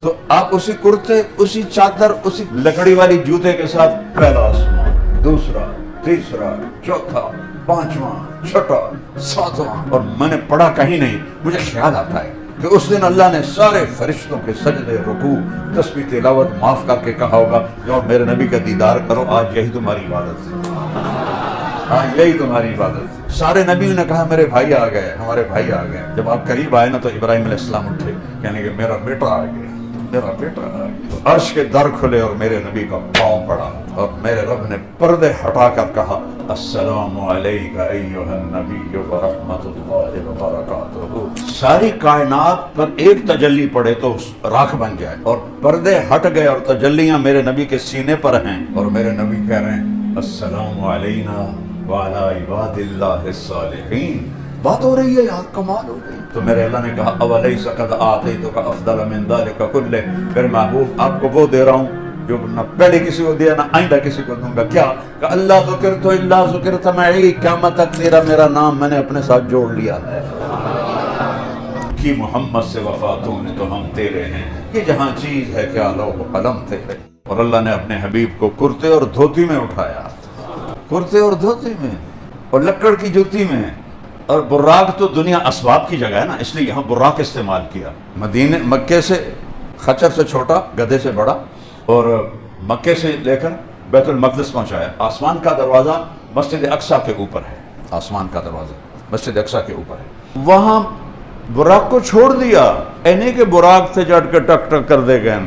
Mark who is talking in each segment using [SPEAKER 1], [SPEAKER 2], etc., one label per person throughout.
[SPEAKER 1] تو آپ اسی کرتے، اسی چادر، اسی لکڑی والی جوتے کے ساتھ پہلا آسمان، دوسرا، تیسرا، چوتھا، پانچواں، چھٹا، ساتواں، اور میں نے پڑھا کہیں نہیں، مجھے خیال آتا ہے کہ اس دن اللہ نے سارے فرشتوں کے سجدے، رکوع، تسبیح، تلاوت معاف کر کے کہا ہوگا جو میرے نبی کا دیدار کرو، آج یہی تمہاری عبادت ہے، آج یہی تمہاری عبادت ہے۔ سارے نبیوں نے کہا میرے بھائی آ گئے، ہمارے بھائی آ گئے۔ جب آپ قریب آئے نا تو ابراہیم علیہ السلام اٹھے، یعنی کہ میرا بیٹا آ گیا، میرا بیٹا آ گیا۔ عرش کے در کھلے اور میرے نبی کا پاؤں پڑا، اور میرے رب نے پردے ہٹا کر کہا السلام علیک ایھا النبی ورحمۃ اللہ وبرکاتہ۔ ساری کائنات پر ایک تجلی پڑے تو راکھ بن جائے، اور پردے ہٹ گئے اور تجلیاں میرے نبی کے سینے پر ہیں، اور میرے نبی کہہ رہے ہیں السلام علینا وعلی عباد اللہ الصالحین۔ بات ہو رہی ہے یار، کمال ہو گئی۔ تو میرے اللہ نے کہا اولیس قد آتیتک افضل من ذلک کلہ، پھر محبوب آپ کو وہ دے رہا ہوں جو نہ پہلے کسی کو دیا نہ آئندہ کسی کو دوں گا۔ کیا کہ اللہ ذکرت الا ذکرت معی، قیامت تک تیرا میرا نام میں نے اپنے ساتھ جوڑ لیا ہے۔ کی محمد سے وفاتوں نے تو ہم تیرے ہیں، یہ جہاں چیز ہے کیا لوح و قلم تیرے۔ اور اللہ نے اپنے حبیب کو کرتے اور دھوتی میں اٹھایا، کرتے اور دھوتی میں، اور لکڑ کی جوتی میں۔ اور براق تو دنیا اسباب کی جگہ ہے نا، اس لیے یہاں براق استعمال کیا۔ مدینے مکے سے خچر سے چھوٹا، گدھے سے بڑا، اور مکے سے لے کر بیت المقدس پہنچایا۔ آسمان کا دروازہ مسجد اقصیٰ کے اوپر ہے، آسمان کا دروازہ مسجد اقصیٰ کے اوپر ہے۔ وہاں براق کو چھوڑ دیا، اینے کے براق سے چڑھ کے ٹک ٹک کر دے گئے۔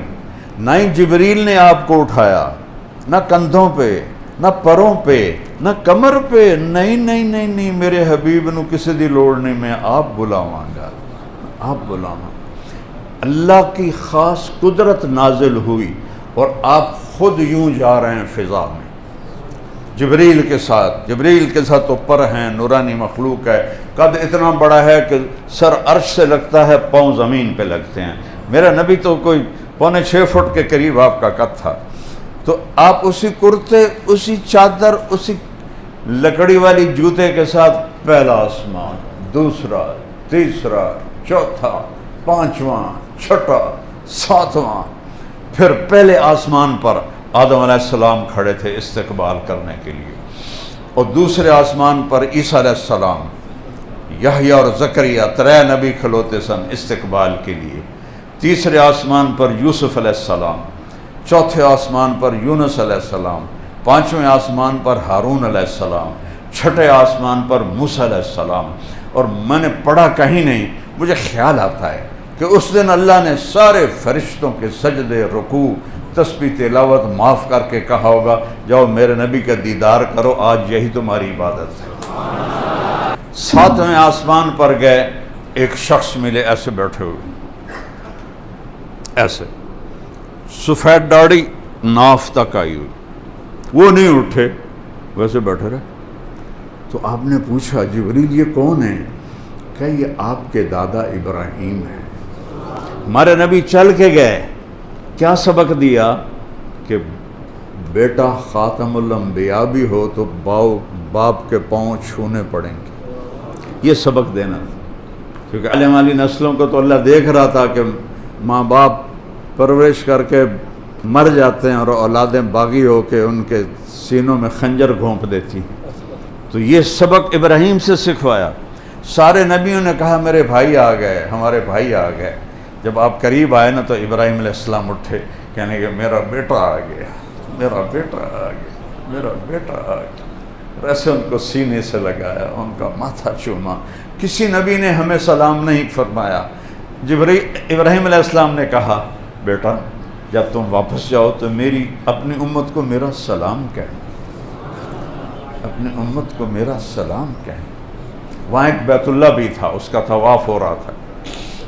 [SPEAKER 1] نہ ہی جبریل نے آپ کو اٹھایا، نہ کندھوں پہ، نہ پروں پہ، نہ کمر پہ، نہیں، میرے حبیب نو کسی دی لوڑ نہیں، میں آپ بلاواں گا، آپ بلاواں۔ اللہ کی خاص قدرت نازل ہوئی اور آپ خود یوں جا رہے ہیں فضا میں جبریل کے ساتھ اوپر ہیں، نورانی مخلوق ہے، قد اتنا بڑا ہے کہ سر عرش سے لگتا ہے، پاؤں زمین پہ لگتے ہیں۔ میرا نبی تو کوئی 6.25 فٹ کے قریب آپ کا قد تھا۔ تو آپ اسی کرتے، اسی چادر، اسی لکڑی والی جوتے کے ساتھ پہلا آسمان، دوسرا، تیسرا، چوتھا، پانچواں، چھٹا، ساتواں، پھر پہلے آسمان پر آدم علیہ السلام کھڑے تھے استقبال کرنے کے لیے، اور دوسرے آسمان پر عیسیٰ علیہ السلام، یحییٰ اور زکریہ، 3 نبی کھلوتے سن استقبال کے لیے۔ تیسرے آسمان پر یوسف علیہ السلام، چوتھے آسمان پر یونس علیہ السلام، 5ویں آسمان پر ہارون علیہ السلام، 6ٹھے آسمان پر موسیٰ علیہ السلام۔ اور میں نے پڑھا کہیں نہیں، مجھے خیال آتا ہے کہ اس دن اللہ نے سارے فرشتوں کے سجدے، رکوع، تسبیح، تلاوت معاف کر کے کہا ہوگا جاؤ میرے نبی کا دیدار کرو، آج یہی تمہاری عبادت ہے۔ 7ویں آسمان پر گئے، ایک شخص ملے ایسے بیٹھے ہوئے، ایسے سفید داڑھی ناف تک آئی ہوئی، وہ نہیں اٹھے، ویسے بیٹھے رہے۔ تو آپ نے پوچھا جبریل یہ کون ہے؟ کہ یہ آپ کے دادا ابراہیم ہیں۔ ہمارے نبی چل کے گئے، کیا سبق دیا کہ بیٹا خاتم الانبیاء بھی ہو تو باپ کے پاؤں چھونے پڑیں گے، یہ سبق دینا۔ کیونکہ علم والی نسلوں کو تو اللہ دیکھ رہا تھا کہ ماں باپ پرورش کر کے مر جاتے ہیں اور اولادیں باغی ہو کے ان کے سینوں میں خنجر گھونپ دیتی ہیں، تو یہ سبق ابراہیم سے سکھوایا۔ سارے نبیوں نے کہا میرے بھائی آ گئے، ہمارے بھائی آ گئے۔ جب آپ قریب آئے نا تو ابراہیم علیہ السلام اٹھے، کہنے کہ میرا بیٹا آ گیا، میرا بیٹا آ گیا، میرا بیٹا آ گیا۔ ایسے ان کو سینے سے لگایا، ان کا ماتھا چوما۔ کسی نبی نے ہمیں سلام نہیں فرمایا۔ ابراہیم علیہ السلام نے کہا بیٹا جب تم واپس جاؤ تو میری اپنی امت کو میرا سلام کہنا، اپنی امت کو میرا سلام کہنا۔ وہاں ایک بیت اللہ بھی تھا، اس کا طواف ہو رہا تھا،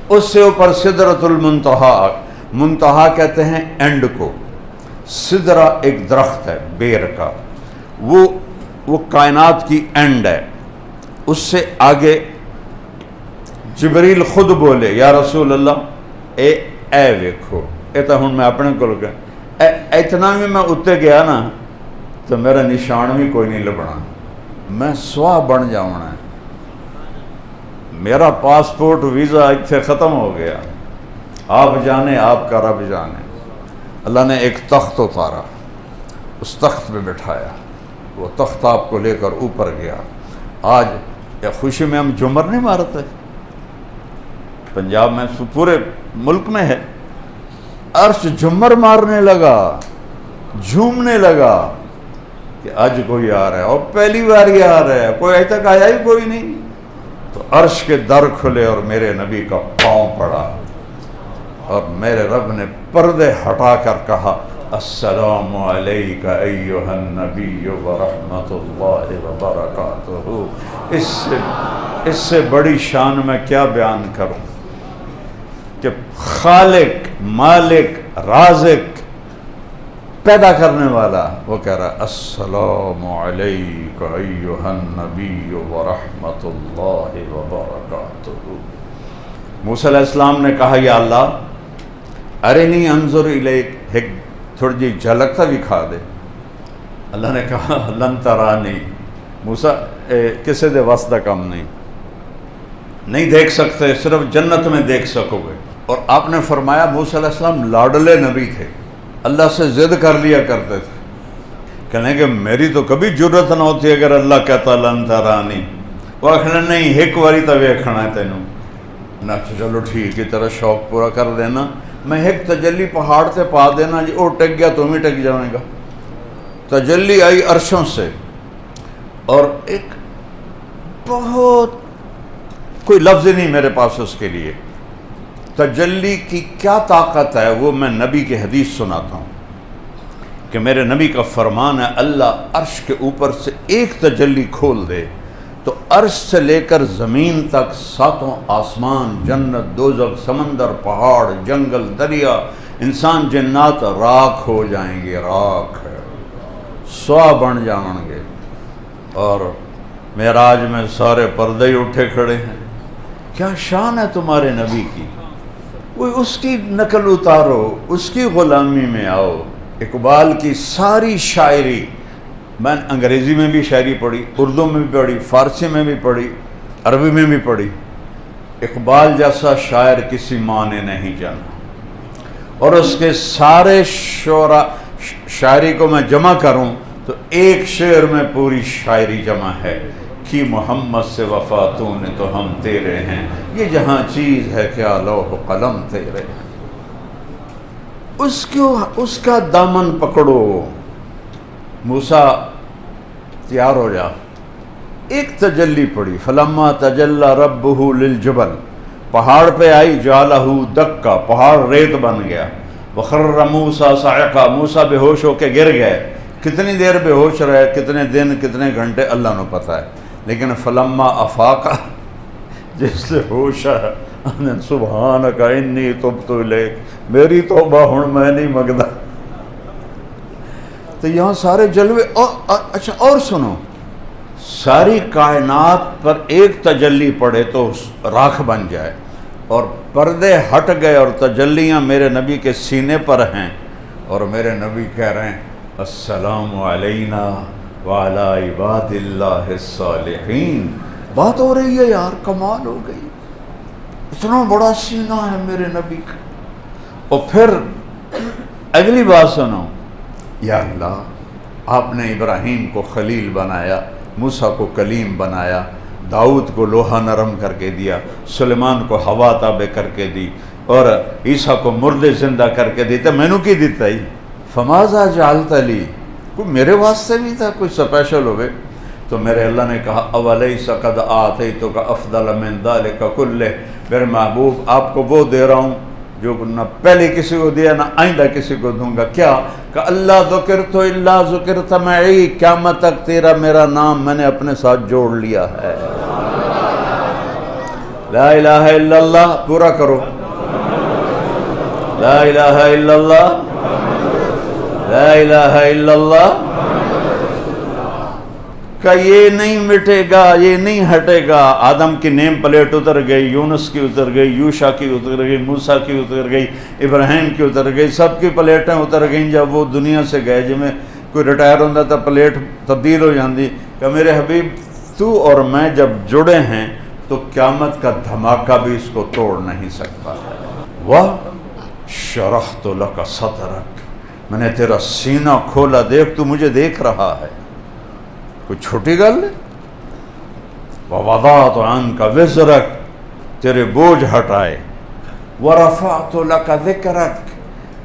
[SPEAKER 1] اس سے اوپر سدرۃ المنتہا، منتہا کہتے ہیں اینڈ کو، سدرہ ایک درخت ہے بیر کا، وہ کائنات کی اینڈ ہے۔ اس سے آگے جبریل خود بولے یا رسول اللہ اے ویکھو، اے تو ہن میں اپنے کو لگا اتنا بھی میں اتنے گیا نا تو میرا نشان بھی کوئی نہیں لبنا، میں سواہ بن جاؤنا ہے، میرا پاسپورٹ ویزا اتنے ختم ہو گیا، آپ جانے آپ کا رب جانے۔ اللہ نے ایک تخت اتارا، اس تخت پہ بٹھایا، وہ تخت آپ کو لے کر اوپر گیا۔ آج یا خوشی میں ہم جھومر نہیں مارتے، پنجاب میں پورے ملک میں ہے، عرش جھومر مارنے لگا، جھومنے لگا کہ آج کوئی آ رہا ہے، اور پہلی بار یہ آ رہا ہے، کوئی اج تک آیا ہی کوئی نہیں۔ تو عرش کے در کھلے اور میرے نبی کا پاؤں پڑا، اور میرے رب نے پردے ہٹا کر کہا السلام علیک ایھا النبی ورحمۃ اللہ وبرکاتہ۔ اس سے بڑی شان میں کیا بیان کروں کہ خالق، مالک، رازق، پیدا کرنے والا وہ کہہ رہا السلام علیک ایھا النبی ورحمۃ اللہ وبرکاتہ۔ موسیٰ علیہ السلام نے کہا یا اللہ ارنی انظر الیک، ایک تھوڑی جی جھلک تو دکھا دے۔ اللہ نے کہا لن ترانی، موسیٰ کسی دے واسطے دا کام نہیں دیکھ سکتے، صرف جنت میں دیکھ سکو گے۔ اور آپ نے فرمایا موسیٰ علیہ السلام لاڈلے نبی تھے، اللہ سے ضد کر لیا کرتے تھے، کہنے کہ میری تو کبھی جرت نہ ہوتی اگر اللہ کہتا لن ترانی، وہ آخنا نہیں ایک باری تو ویکھنا ہے تینوں نہ، چلو ٹھیک ہے تیرا شوق پورا کر دینا، میں ایک تجلی پہاڑ سے پا دینا جی، وہ ٹک گیا تم ہی ٹک جائے گا۔ تجلی آئی عرشوں سے، اور ایک بہت کوئی لفظ نہیں میرے پاس اس کے لیے، تجلی کی کیا طاقت ہے وہ میں نبی کی حدیث سناتا ہوں کہ میرے نبی کا فرمان ہے اللہ عرش کے اوپر سے ایک تجلی کھول دے تو عرش سے لے کر زمین تک ساتوں آسمان، جنت، دوزخ، سمندر، پہاڑ، جنگل، دریا، انسان، جنات راکھ ہو جائیں گے، راکھ ہے، سوا بن جائیں گے۔ اور معراج میں سارے پردے اٹھے کھڑے ہیں۔ کیا شان ہے تمہارے نبی کی، وہ اس کی نقل اتارو، اس کی غلامی میں آؤ۔ اقبال کی ساری شاعری، میں انگریزی میں بھی شاعری پڑھی، اردو میں بھی پڑھی، فارسی میں بھی پڑھی، عربی میں بھی پڑھی۔ اقبال جیسا شاعر کسی ماں نے نہیں جانا، اور اس کے سارے شاعری کو میں جمع کروں تو ایک شعر میں پوری شاعری جمع ہے کہ محمد سے وفا تو نے تو ہم تیرے ہیں، یہ جہاں چیز ہے کیا لوح و قلم تیرے ہیں۔ اس کا دامن پکڑو، موسیٰ تیار ہو جا۔ ایک تجلی پڑی، فلما تجلی ربہ للجبل، پہاڑ پہ آئی، جعلہ دکا، پہاڑ ریت بن گیا، وخر موسیٰ صعقا، موسیٰ بے ہوش ہو کے گر گئے۔ کتنی دیر بے ہوش رہے، کتنے دن، کتنے گھنٹے، اللہ نے پتہ ہے، لیکن فلما افاقا، جس سے ہوش ہے، سبحانک انی تبت الیک، میری توبہ ہن میں نہیں منگدا۔ تو یہاں سارے جلوے، اچھا اور سنو، ساری کائنات پر ایک تجلی پڑے تو راکھ بن جائے، اور پردے ہٹ گئے اور تجلیاں میرے نبی کے سینے پر ہیں، اور میرے نبی کہہ رہے ہیں السلام علینا وعلی عباد اللہ الصالحین۔ بات ہو رہی ہے یار، کمال ہو گئی، اتنا بڑا سینہ ہے میرے نبی کا۔ اور پھر اگلی بات سنو، یا اللہ آپ نے ابراہیم کو خلیل بنایا، موسیٰ کو کلیم بنایا، داؤد کو لوہا نرم کر کے دیا، سلیمان کو ہوا تابع کر کے دی، اور عیسیٰ کو مردے زندہ کر کے دی، تو میں نے کی دیتا ہی فماذا جعلت لی، کوئی میرے واسطے نہیں تھا کوئی سپیشل ہوئے؟ تو میرے اللہ نے کہا اولیس قد آتیتک افضل من ذلک کلہ، میرے محبوب آپ کو وہ دے رہا ہوں جو نہ پہلے کسی کو دیا نہ آئندہ کسی کو دوں گا۔ کیا کہ اللہ ذکرت الا ذکرت معی، قیامت تک تیرا میرا نام میں نے اپنے ساتھ جوڑ لیا ہے۔ لا الہ الا اللہ پورا کرو، لا الہ الا اللہ، لا الہ الا اللہ، کہ یہ نہیں مٹے گا، یہ نہیں ہٹے گا۔ آدم کی نیم پلیٹ اتر گئی، یونس کی اتر گئی، یوشا کی اتر گئی، موسیٰ کی اتر گئی، ابراہیم کی اتر گئی، سب کی پلیٹیں اتر گئیں جب وہ دنیا سے گئے۔ جی میں کوئی ریٹائر ہوتا تھا پلیٹ تبدیل ہو جاتی، کہ میرے حبیب تو اور میں جب جڑے ہیں تو قیامت کا دھماکہ بھی اس کو توڑ نہیں سکتا ہے۔ واہ شرحت لک صدرک، میں نے تیرا سینہ کھولا، دیکھ تو مجھے دیکھ رہا ہے، کوئی چھوٹی گل ہے۔ ووضعت عنک وزرک، تیرے بوجھ ہٹائے۔ ورفعت لک ذکرک،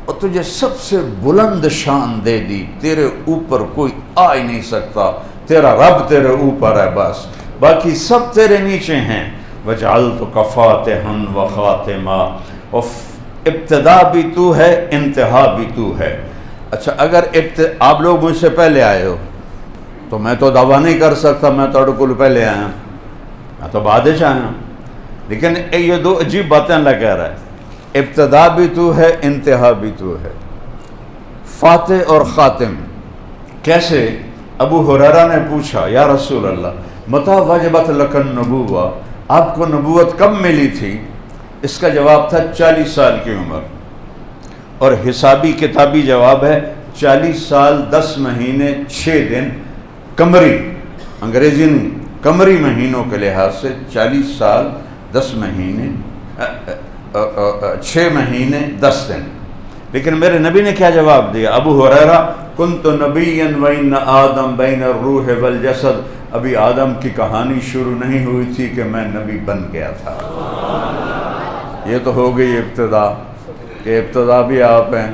[SPEAKER 1] اور تجھے سب سے بلند شان دے دی، تیرے اوپر کوئی آ ہی نہیں سکتا، تیرا رب تیرے اوپر ہے، بس باقی سب تیرے نیچے ہیں۔ وجعلتک فاتحا وخاتما، اور ابتدا بھی تو ہے، انتہا بھی تو ہے۔ اچھا اگر آپ لوگ مجھ سے پہلے آئے ہو تو میں تو دعویٰ نہیں کر سکتا میں توڑ کو پہلے آیا، میں تو بعد سے آیا ہوں، لیکن یہ دو عجیب باتیں اللہ کہہ رہا ہے، ابتدا بھی تو ہے، انتہا بھی تو ہے۔ فاتح اور خاتم کیسے؟ ابو ہریرہ نے پوچھا یا رسول اللہ متى وجبت لک النبوہ، آپ کو نبوت کب ملی تھی؟ اس کا جواب تھا 40 سال کی عمر، اور حسابی کتابی جواب ہے 40 سال 10 مہینے 6 دن قمری، انگریزی نہیں، قمری مہینوں کے لحاظ سے 40 سال 10 مہینے 6 مہینے 10 دن۔ لیکن میرے نبی نے کیا جواب دیا؟ ابو ہریرہ کنت نبیا وان آدم بین الروح والجسد، ابھی آدم کی کہانی شروع نہیں ہوئی تھی کہ میں نبی بن گیا تھا۔ یہ تو ہو گئی ابتدا، کہ ابتدا بھی آپ ہیں،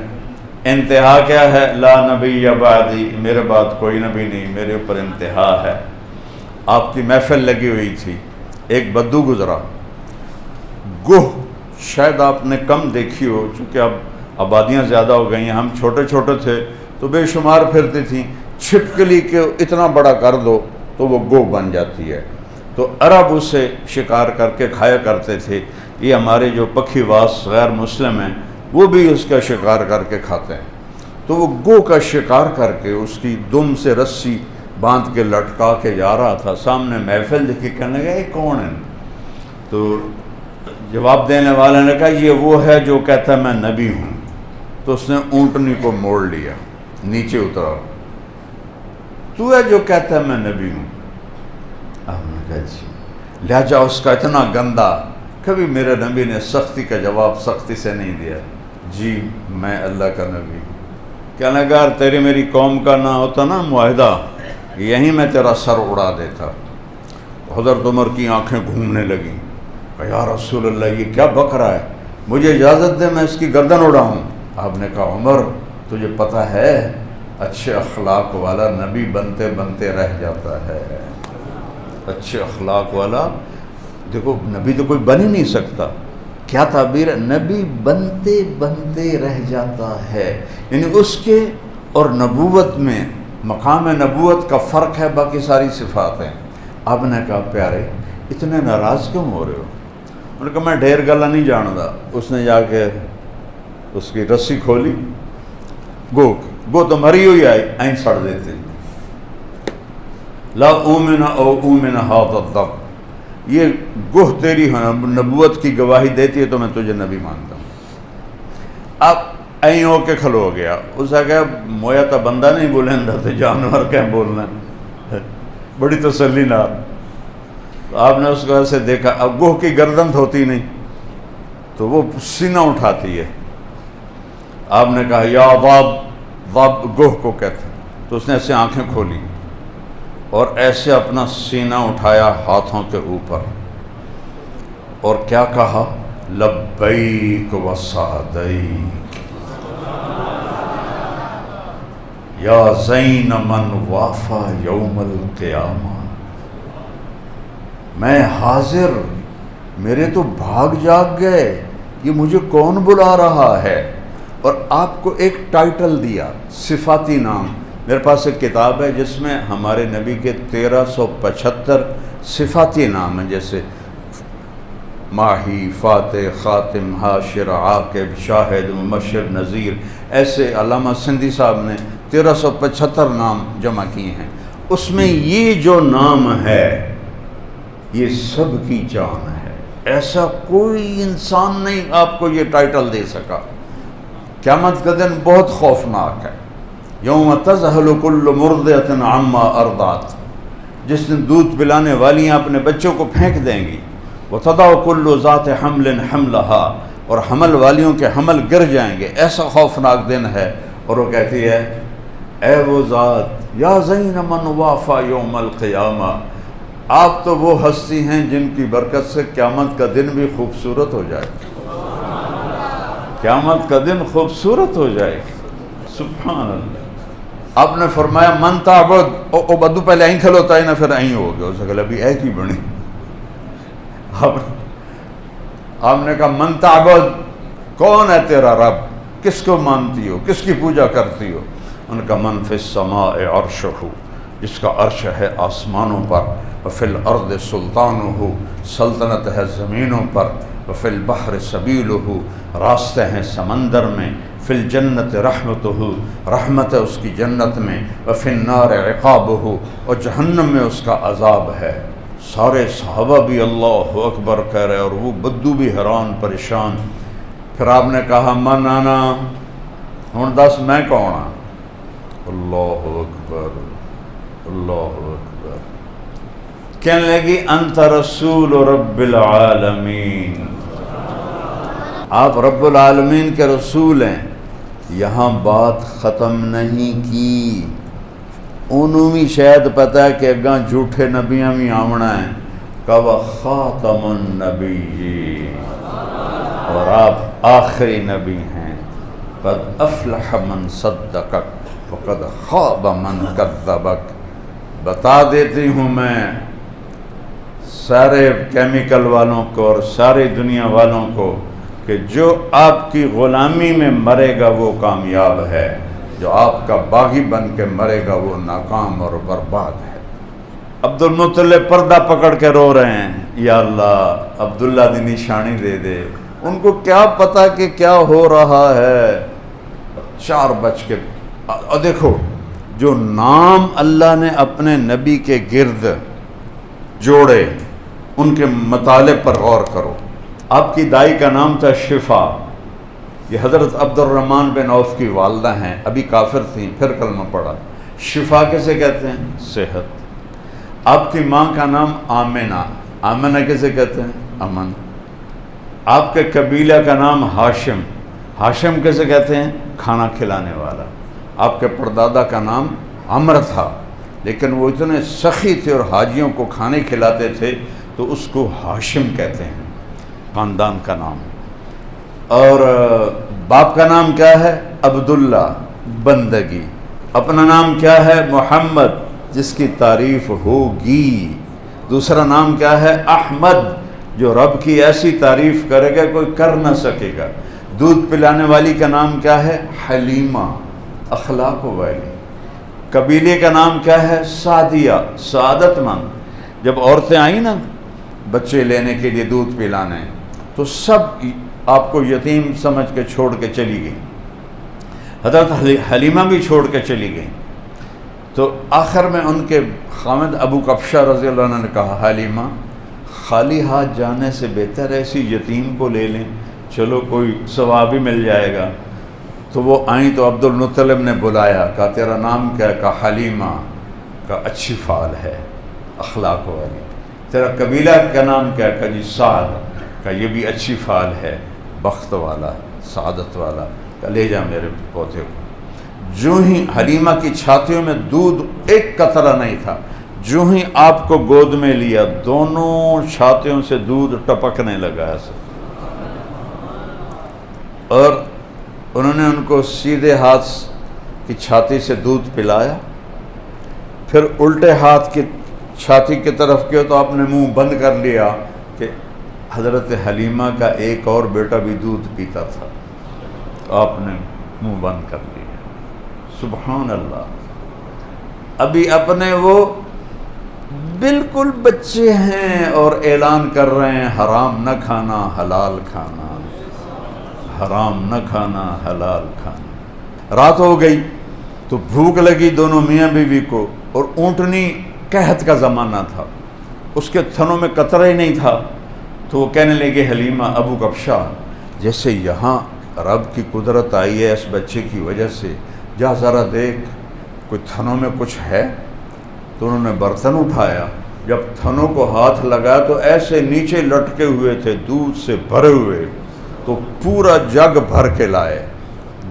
[SPEAKER 1] انتہا کیا ہے؟ لا نبی بعدی، میرے بعد کوئی نبی نہیں، میرے اوپر انتہا ہے۔ آپ کی محفل لگی ہوئی تھی، ایک بدو گزرا، گوہ شاید آپ نے کم دیکھی ہو، چونکہ اب آبادیاں زیادہ ہو گئی ہیں، ہم چھوٹے چھوٹے تھے تو بے شمار پھرتی تھیں، چھپکلی کے اتنا بڑا کر دو تو وہ گو بن جاتی ہے، تو عرب اسے شکار کر کے کھایا کرتے تھے۔ یہ ہمارے جو پکھی واس غیر مسلم ہیں وہ بھی اس کا شکار کر کے کھاتے ہیں۔ تو وہ گو کا شکار کر کے اس کی دم سے رسی باندھ کے لٹکا کے جا رہا تھا، سامنے محفل دیکھی، کہنے لگا یہ کون ہے؟ تو جواب دینے والے نے کہا یہ وہ ہے جو کہتا ہے میں نبی ہوں۔ تو اس نے اونٹنی کو موڑ لیا، نیچے اترا، تو ہے جو کہتا ہے میں نبی ہوں؟ آپ نے کہا جی۔ لہجہ اس کا اتنا گندا، کبھی میرے نبی نے سختی کا جواب سختی سے نہیں دیا، جی میں اللہ کا نبی ہوں۔ کہنے لگا تیری میری قوم کا نہ ہوتا نا معاہدہ، یہیں میں تیرا سر اڑا دیتا۔ حضرت عمر کی آنکھیں گھومنے لگیں، یا رسول اللہ یہ کیا بک رہا ہے، مجھے اجازت دے میں اس کی گردن اڑاؤں۔ آپ نے کہا عمر تجھے پتہ ہے اچھے اخلاق والا نبی بنتے بنتے رہ جاتا ہے، اچھے اخلاق والا، دیکھو نبی تو کوئی بن ہی نہیں سکتا، کیا تعبیر ہے، نبی بنتے بنتے رہ جاتا ہے، یعنی اس کے اور نبوت میں مقام نبوت کا فرق ہے، باقی ساری صفات ہیں۔ آپ نے کہا پیارے اتنے ناراض کیوں ہو رہے ہو؟ انہوں نے کہا میں ڈھیر گلا نہیں جانتا۔ اس نے جا کے اس کی رسی کھولی، گو تو مری ہوئی آئی، این سڑ دیتے، لا اومن او اومن هذا الضب، یہ گوہ تیری نبوت کی گواہی دیتی ہے تو میں تجھے نبی مانتا ہوں۔ اب این ہو کے کھلو ہو گیا، اس نے کہا مویا تا بندہ نہیں بولیں تھے، جانور کیا بولنا ہے، بڑی تسلی نہ۔ آپ نے اس کو ایسے دیکھا، اب گوہ کی گردن ہوتی نہیں تو وہ سینہ اٹھاتی ہے۔ آپ نے کہا یا ضاب، ضاب گوہ کو کہتے ہیں، تو اس نے ایسے آنکھیں کھولی اور ایسے اپنا سینہ اٹھایا ہاتھوں کے اوپر اور کیا کہا، لبیک و سعدیک یا زین من وافا یوم القیامہ، میں حاضر، میرے تو بھاگ جاگ گئے، یہ مجھے کون بلا رہا ہے؟ اور آپ کو ایک ٹائٹل دیا، صفاتی نام۔ میرے پاس ایک کتاب ہے جس میں ہمارے نبی کے 1375 صفاتی نام ہیں، جیسے ماہی، فاتح، خاتم، حاشر، عاقب، شاہد، مبشر، نذیر، ایسے علامہ سندھی صاحب نے 1375 نام جمع کیے ہیں۔ اس میں یہ جو نام ہے یہ سب کی جان ہے، ایسا کوئی انسان نہیں آپ کو یہ ٹائٹل دے سکا۔ قیامت کا دن بہت خوفناک ہے، یوم تذہل کل مرضعۃ عما ارضعت، جس دن دودھ پلانے والیاں اپنے بچوں کو پھینک دیں گی، وتضع کل ذات حمل حملها، اور حمل والیوں کے حمل گر جائیں گے، ایسا خوفناک دن ہے۔ اور وہ کہتی ہے اے وہ ذات یا زین من وافا یوم القیامہ، آپ تو وہ ہستی ہیں جن کی برکت سے قیامت کا دن بھی خوبصورت ہو جائے، قیامت کا دن خوبصورت ہو جائے۔ سبحان اللہ۔ آپ نے فرمایا من تعبد، او بدو پہلے این کھلوتا ہے نا، پھر این ہو گیا، اسے کہا ابھی ایک ہی بنی۔ آپ نے کہا من تعبد، کون ہے تیرا رب، کس کو مانتی ہو، کس کی پوجا کرتی ہو؟ ان کا من فی السماء عرشہ، جس کا عرش ہے آسمانوں پر، وفی الارض سلطانہ، سلطنت ہے زمینوں پر، وفی البحر سبیلہ، راستے ہیں سمندر میں، فی الجنت رحمتہ، رحمت ہے اس کی جنت میں، وفی النار عقابہ، اور جہنم میں اس کا عذاب ہے۔ سارے صحابہ بھی اللہ اکبر کہہ رہے اور وہ بدو بھی حیران پریشان۔ پھر آپ نے کہا من انا، ہن دس میں کون ہاں؟ اللہ اکبر، اللہ اکبر۔ کہنے لگی انت رسول رب العالمین، آپ رب العالمین کے رسول ہیں۔ یہاں بات ختم نہیں کی، انہوں بھی شاید پتہ ہے کہ اگاں جھوٹے نبیاں بھی آمنا ہیں، کہ خاتم النبی، اور آپ آخری نبی ہیں۔ قد افلح من صدقک وقد خاب من کذبک۔ بتا دیتی ہوں میں سارے کیمیکل والوں کو اور ساری دنیا والوں کو کہ جو آپ کی غلامی میں مرے گا وہ کامیاب ہے، جو آپ کا باغی بن کے مرے گا وہ ناکام اور برباد ہے۔ عبد المطلب پردہ پکڑ کے رو رہے ہیں، یا اللہ عبداللہ دی نشانی دے دے۔ ان کو کیا پتا کہ کیا ہو رہا ہے۔ 4 بج کے، اور دیکھو جو نام اللہ نے اپنے نبی کے گرد جوڑے ان کے مطالب پر غور کرو۔ آپ کی دائی کا نام تھا شفا، یہ حضرت عبد الرحمن بن عوف کی والدہ ہیں، ابھی کافر تھیں پھر کلمہ پڑھا۔ شفا کیسے کہتے ہیں؟ صحت۔ آپ کی ماں کا نام آمنہ، آمنہ کیسے کہتے ہیں؟ امن۔ آپ کے قبیلہ کا نام ہاشم، ہاشم کیسے کہتے ہیں؟ کھانا کھلانے والا۔ آپ کے پردادا کا نام عمر تھا، لیکن وہ اتنے سخی تھے اور حاجیوں کو کھانے کھلاتے تھے تو اس کو ہاشم کہتے ہیں، خاندان کا نام۔ اور باپ کا نام کیا ہے؟ عبداللہ، بندگی۔ اپنا نام کیا ہے؟ محمد، جس کی تعریف ہوگی۔ دوسرا نام کیا ہے؟ احمد، جو رب کی ایسی تعریف کرے گا کوئی کر نہ سکے گا۔ دودھ پلانے والی کا نام کیا ہے؟ حلیمہ، اخلاق والی۔ قبیلے کا نام کیا ہے؟ سعدیہ، سعادت مند۔ جب عورتیں آئیں نا بچے لینے کے لیے دودھ پلانے، تو سب آپ کو یتیم سمجھ کے چھوڑ کے چلی گئی۔ حضرت حلیمہ بھی چھوڑ کے چلی گئی۔ تو آخر میں ان کے خامد ابو کبشہ رضی اللہ عنہ نے کہا حلیمہ خالی ہاتھ جانے سے بہتر ہے اسی یتیم کو لے لیں، چلو کوئی ثواب بھی مل جائے گا۔ تو وہ آئیں تو عبد المطلب نے بلایا، کہا تیرا نام کیا ہے؟ کہا حلیمہ۔ کہا اچھی فعال ہے، اخلاق والی۔ تیرا قبیلہ کا نام کیا ہے؟ کہا جی سعد۔ کہا یہ بھی اچھی فعال ہے، بخت والا، سعادت والا۔ کہا لے جا میرے پوتے کو۔ جو ہی حلیمہ کی چھاتیوں میں دودھ ایک قطرہ نہیں تھا، جو ہی آپ کو گود میں لیا دونوں چھاتیوں سے دودھ ٹپکنے لگا ایسے، اور انہوں نے ان کو سیدھے ہاتھ کی چھاتی سے دودھ پلایا، پھر الٹے ہاتھ کی چھاتی کی طرف کیا تو آپ نے منہ بند کر لیا کہ حضرت حلیمہ کا ایک اور بیٹا بھی دودھ پیتا تھا، تو آپ نے منہ بند کر لیا۔ سبحان اللہ۔ ابھی اپنے وہ بالکل بچے ہیں اور اعلان کر رہے ہیں حرام نہ کھانا حلال کھانا، حرام نہ کھانا حلال کھانا۔ رات ہو گئی تو بھوک لگی دونوں میاں بیوی کو، اور اونٹنی قحط کا زمانہ تھا، اس کے تھنوں میں قطرہ ہی نہیں تھا۔ تو وہ کہنے لگے حلیمہ ابو کبشہ جیسے یہاں رب کی قدرت آئی ہے اس بچے کی وجہ سے، جا ذرا دیکھ کوئی تھنوں میں کچھ ہے۔ تو انہوں نے برتن اٹھایا، جب تھنوں کو ہاتھ لگایا تو ایسے نیچے لٹکے ہوئے تھے دودھ سے بھرے ہوئے، تو پورا جگ بھر کے لائے،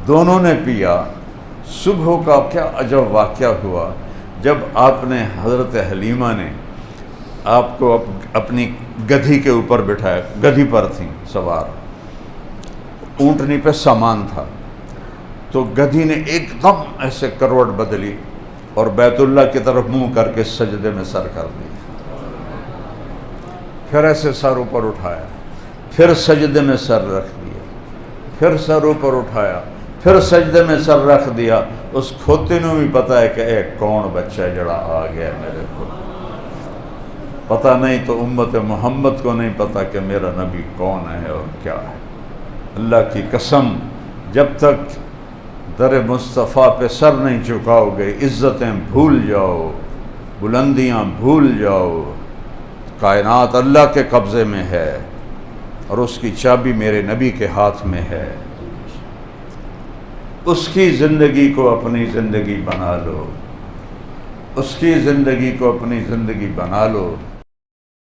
[SPEAKER 1] دونوں نے پیا۔ صبح کا کیا عجب واقعہ ہوا، جب آپ نے حضرت حلیمہ نے آپ کو اپنی گدھی کے اوپر بٹھایا، گدھی پر تھیں سوار، اونٹنی پہ سامان تھا، تو گدھی نے ایک دم ایسے کروٹ بدلی اور بیت اللہ کی طرف منہ کر کے سجدے میں سر کر دی، پھر ایسے سر اوپر اٹھایا، پھر سجدے میں سر رکھ دیا، پھر سر اوپر اٹھایا، پھر سجدے میں سر رکھ دیا۔ اس کھوتے نے بھی پتا ہے کہ اے کون بچہ جڑا آ گیا میرے کو، پتہ نہیں تو امت محمد کو نہیں پتا کہ میرا نبی کون ہے اور کیا ہے۔ اللہ کی قسم، جب تک در مصطفیٰ پہ سر نہیں جھکاؤ گے، عزتیں بھول جاؤ، بلندیاں بھول جاؤ۔ کائنات اللہ کے قبضے میں ہے اور اس کی چابی میرے نبی کے ہاتھ میں ہے۔ اس کی زندگی کو اپنی زندگی بنا لو، اس کی زندگی کو اپنی زندگی بنا لو۔